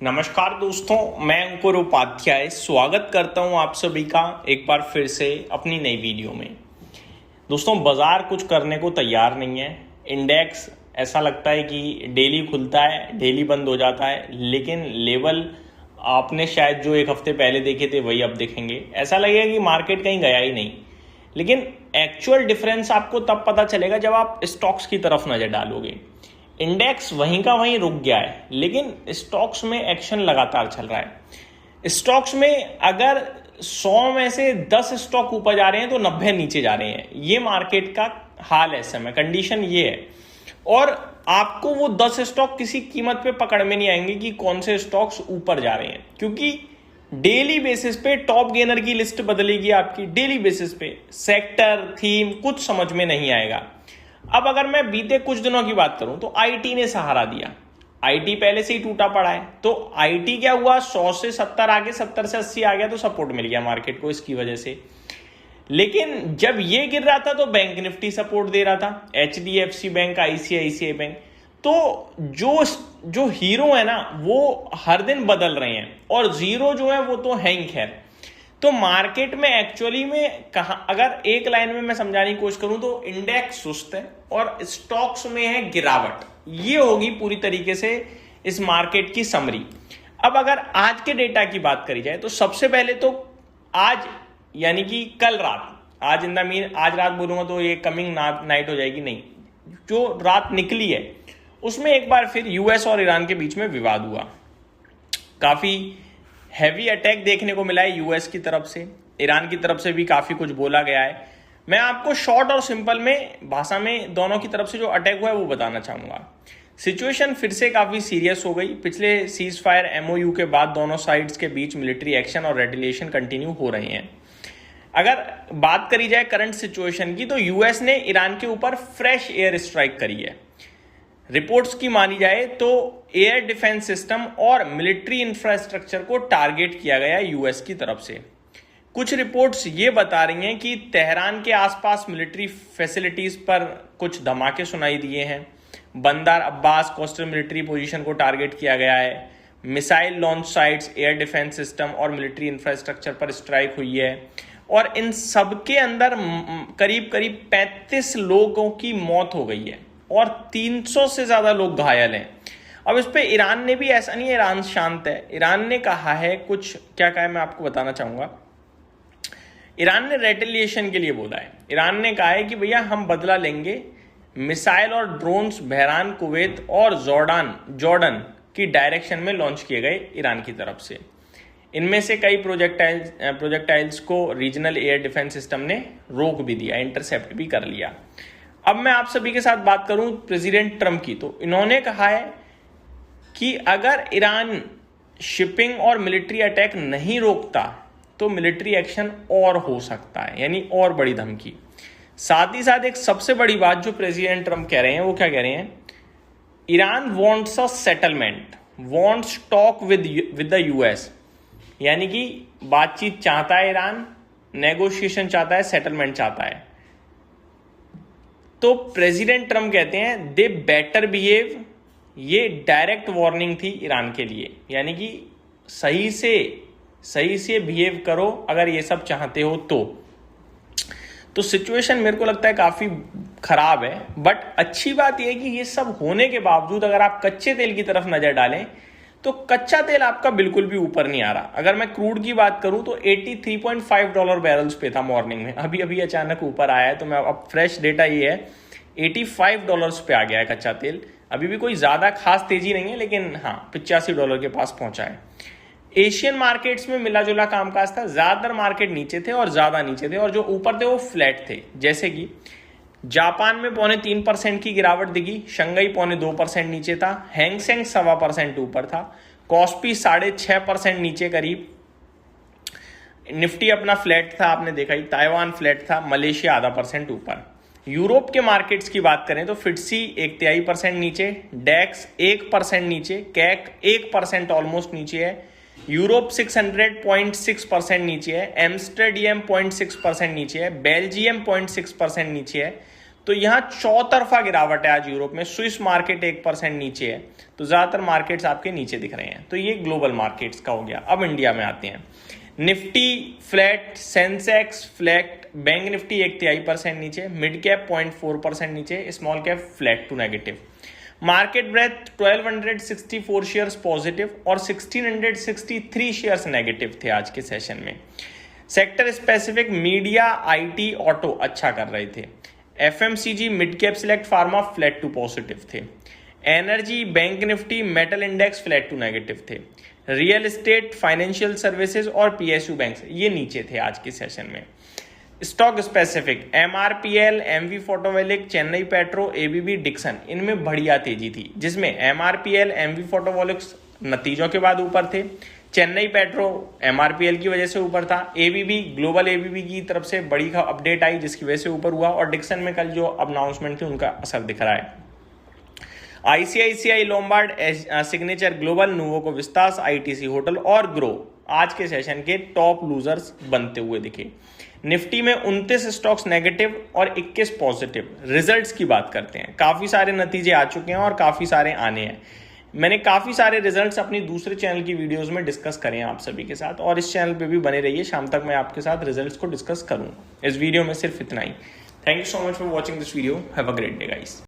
नमस्कार दोस्तों, मैं अंकुर उपाध्याय स्वागत करता हूं आप सभी का एक बार फिर से अपनी नई वीडियो में। दोस्तों, बाजार कुछ करने को तैयार नहीं है। इंडेक्स ऐसा लगता है कि डेली खुलता है, डेली बंद हो जाता है, लेकिन लेवल आपने शायद जो एक हफ्ते पहले देखे थे वही अब दिखेंगे। ऐसा लगेगा कि मार्केट कहीं गया ही नहीं, लेकिन एक्चुअल डिफरेंस आपको तब पता चलेगा जब आप स्टॉक्स की तरफ नजर डालोगे। इंडेक्स वहीं का वहीं रुक गया है, लेकिन स्टॉक्स में एक्शन लगातार चल रहा है। स्टॉक्स में अगर 100 में से 10 स्टॉक ऊपर जा रहे हैं तो 90 नीचे जा रहे हैं। ये मार्केट का हाल है, समय कंडीशन ये है। और आपको वो 10 स्टॉक किसी कीमत पे पकड़ में नहीं आएंगे कि कौन से स्टॉक्स ऊपर जा रहे हैं, क्योंकि डेली बेसिस पे टॉप गेनर की लिस्ट बदलेगी आपकी। डेली बेसिस पे सेक्टर, थीम कुछ समझ में नहीं आएगा। अब अगर मैं बीते कुछ दिनों की बात करूं तो आईटी ने सहारा दिया। आईटी पहले से ही टूटा पड़ा है, तो आईटी क्या हुआ, 100 से 70 आगे, 70 से 80 आ गया, तो सपोर्ट मिल गया मार्केट को इसकी वजह से। लेकिन जब ये गिर रहा था तो बैंक निफ्टी सपोर्ट दे रहा था, एचडीएफसी बैंक, आईसीआईसीआई बैंक। तो जो हीरो है ना वो हर दिन बदल रहे हैं, और जीरो जो है वो तो है ही। खैर, तो मार्केट में एक्चुअली में कहा, अगर एक लाइन में मैं समझाने की कोशिश करूं तो इंडेक्स सुस्त है और स्टॉक्स में है गिरावट। ये होगी पूरी तरीके से इस मार्केट की समरी। अब अगर आज के डेटा की बात करी जाए तो सबसे पहले तो आज यानी कि कल रात, आज इन द मीन आज रात बोलूंगा तो ये कमिंग नाइट हो जाएगी, नहीं, जो रात निकली है उसमें एक बार फिर यूएस और ईरान के बीच में विवाद हुआ। काफी हैवी अटैक देखने को मिला है यूएस की तरफ से, ईरान की तरफ से भी काफी कुछ बोला गया है। मैं आपको शॉर्ट और सिंपल में भाषा में दोनों की तरफ से जो अटैक हुआ है वो बताना चाहूंगा। सिचुएशन फिर से काफी सीरियस हो गई। पिछले सीज फायर एमओयू के बाद दोनों साइड्स के बीच मिलिट्री एक्शन और रेटिलेशन कंटिन्यू हो रहे हैं। अगर बात करी जाए करंट सिचुएशन की तो यूएस ने ईरान के ऊपर फ्रेश एयर स्ट्राइक करी है। रिपोर्ट्स की मानी जाए तो एयर डिफेंस सिस्टम और मिलिट्री इंफ्रास्ट्रक्चर को टारगेट किया गया यूएस की तरफ से। कुछ रिपोर्ट्स ये बता रही हैं कि तेहरान के आसपास मिलिट्री फैसिलिटीज पर कुछ धमाके सुनाई दिए हैं। बंदर अब्बास कोस्टल मिलिट्री पोजीशन को टारगेट किया गया है। Missile launch sites, air defence system और मिलिट्री इंफ्रास्ट्रक्चर पर स्ट्राइक हुई है, और इन सबके अंदर करीब करीब 35 लोगों की मौत हो गई है और 300 से ज्यादा लोग घायल हैं। अब इस पे ईरान ने भी, ऐसा नहीं है ईरान शांत है, ईरान ने कहा है कुछ, क्या कहा है मैं आपको बताना चाहूंगा। ईरान ने रेटिलिएशन के लिए बोला है। ईरान ने कहा है कि भैया हम बदला लेंगे। मिसाइल और ड्रोन्स बहरान, कुवैत और जॉर्डन की डायरेक्शन में लॉन्च किए गए ईरान की तरफ से। इनमें से कई प्रोजेक्टाइल्स को रीजनल एयर डिफेंस सिस्टम ने रोक भी दिया, इंटरसेप्ट भी कर लिया। अब मैं आप सभी के साथ बात करूं प्रेसिडेंट ट्रंप की, तो इन्होंने कहा है कि अगर ईरान शिपिंग और मिलिट्री अटैक नहीं रोकता तो मिलिट्री एक्शन और हो सकता है, यानी और बड़ी धमकी। साथ ही साथ एक सबसे बड़ी बात जो प्रेसिडेंट ट्रंप कह रहे हैं वो क्या कह रहे हैं, Iran wants a settlement, wants talk with the US, यानी कि बातचीत चाहता है ईरान, नेगोशिएशन चाहता है, सेटलमेंट चाहता है। तो प्रेसिडेंट ट्रंप कहते हैं दे बेटर बिहेव। ये डायरेक्ट वार्निंग थी ईरान के लिए, यानी कि सही से बिहेव करो अगर ये सब चाहते हो तो सिचुएशन मेरे को लगता है काफी खराब है। बट अच्छी बात यह कि ये सब होने के बावजूद अगर आप कच्चे तेल की तरफ नजर डालें तो कच्चा तेल आपका बिल्कुल भी ऊपर नहीं आ रहा। अगर मैं क्रूड की बात करूं तो $83.5 बैरल्स पे था मॉर्निंग में, अभी अचानक ऊपर आया है। तो मैं अब फ्रेश डेटा ये है, $85 पे आ गया है कच्चा तेल। अभी भी कोई ज्यादा खास तेजी नहीं है, लेकिन हाँ $85 के पास पहुंचा है। एशियन मार्केट्स में मिला जुला कामकाज था, ज्यादातर मार्केट नीचे थे और ज्यादा नीचे थे, और जो ऊपर थे वो फ्लैट थे। जैसे कि जापान में 0.3% की गिरावट दिखी, शंघाई 0.2% नीचे था, हैंगसेंग 1.25% ऊपर था, कॉस्पी 6.5% नीचे करीब, निफ्टी अपना फ्लैट था, आपने देखा ही, ताइवान फ्लैट था, मलेशिया ½ % ऊपर। यूरोप के मार्केट्स की बात करें तो फिट्सी 1/3% नीचे, डेक्स 1% नीचे, कैक 1% ऑलमोस्ट नीचे है, यूरोप 600.6% नीचे है, एम्स्टरडम 0.6% नीचे है, बेल्जियम 0.6% नीचे है। तो यहाँ चौतरफा गिरावट है आज यूरोप में। स्विस मार्केट 1% नीचे है, तो ज्यादातर मार्केट्स आपके नीचे दिख रहे हैं। तो ये ग्लोबल मार्केट्स का हो गया। अब इंडिया में आते हैं। Nifty flat, Sensex flat, bank Nifty 1/3% नीचे, मिड कैप 0.4% नीचे, small cap flat to negative. Market breadth 1264 shares positive और 1663 शेयर्स नेगेटिव थे आज के सेशन में। Sector specific media, IT, auto अच्छा कर रहे थे। FMCG, mid cap, select pharma flat to positive थे। Energy, bank Nifty, metal index flat to negative थे। रियल एस्टेट, फाइनेंशियल सर्विसेज और पीएसयू बैंक्स ये नीचे थे आज के सेशन में। Stock specific MRPL, Emmvee photovoltaic, Chennai petro, ABB, Dixon इनमें बढ़िया तेजी थी, जिसमें एमआरपीएल, एमवी फोटोवोल्टिक्स नतीजों के बाद ऊपर थे, चेन्नई पेट्रो एमआरपीएल की वजह से ऊपर था, एबीबी ग्लोबल एबीबी की तरफ से बड़ी अपडेट आई जिसकी वजह से ऊपर हुआ, और डिक्सन में कल जो अनाउंसमेंट थी उनका असर दिख रहा है। ICICI Lombard, Signature Global, Nuvoco Vistas, ITC hotel और ग्रो आज के सेशन के टॉप लूजर्स बनते हुए दिखे। निफ्टी में 29 स्टॉक्स नेगेटिव और 21 पॉजिटिव। रिजल्ट्स की बात करते हैं। काफी सारे नतीजे आ चुके हैं और काफी सारे आने हैं। मैंने काफी सारे रिजल्ट्स अपनी दूसरे चैनल की वीडियोस में डिस्कस करे हैं आप सभी के साथ, और इस चैनल पे भी बने रहिए। शाम तक मैं आपके साथ रिजल्ट्स को डिस्कस करूंगा। इस वीडियो में सिर्फ इतना ही। Thank you so much for watching this video. Have a great day guys.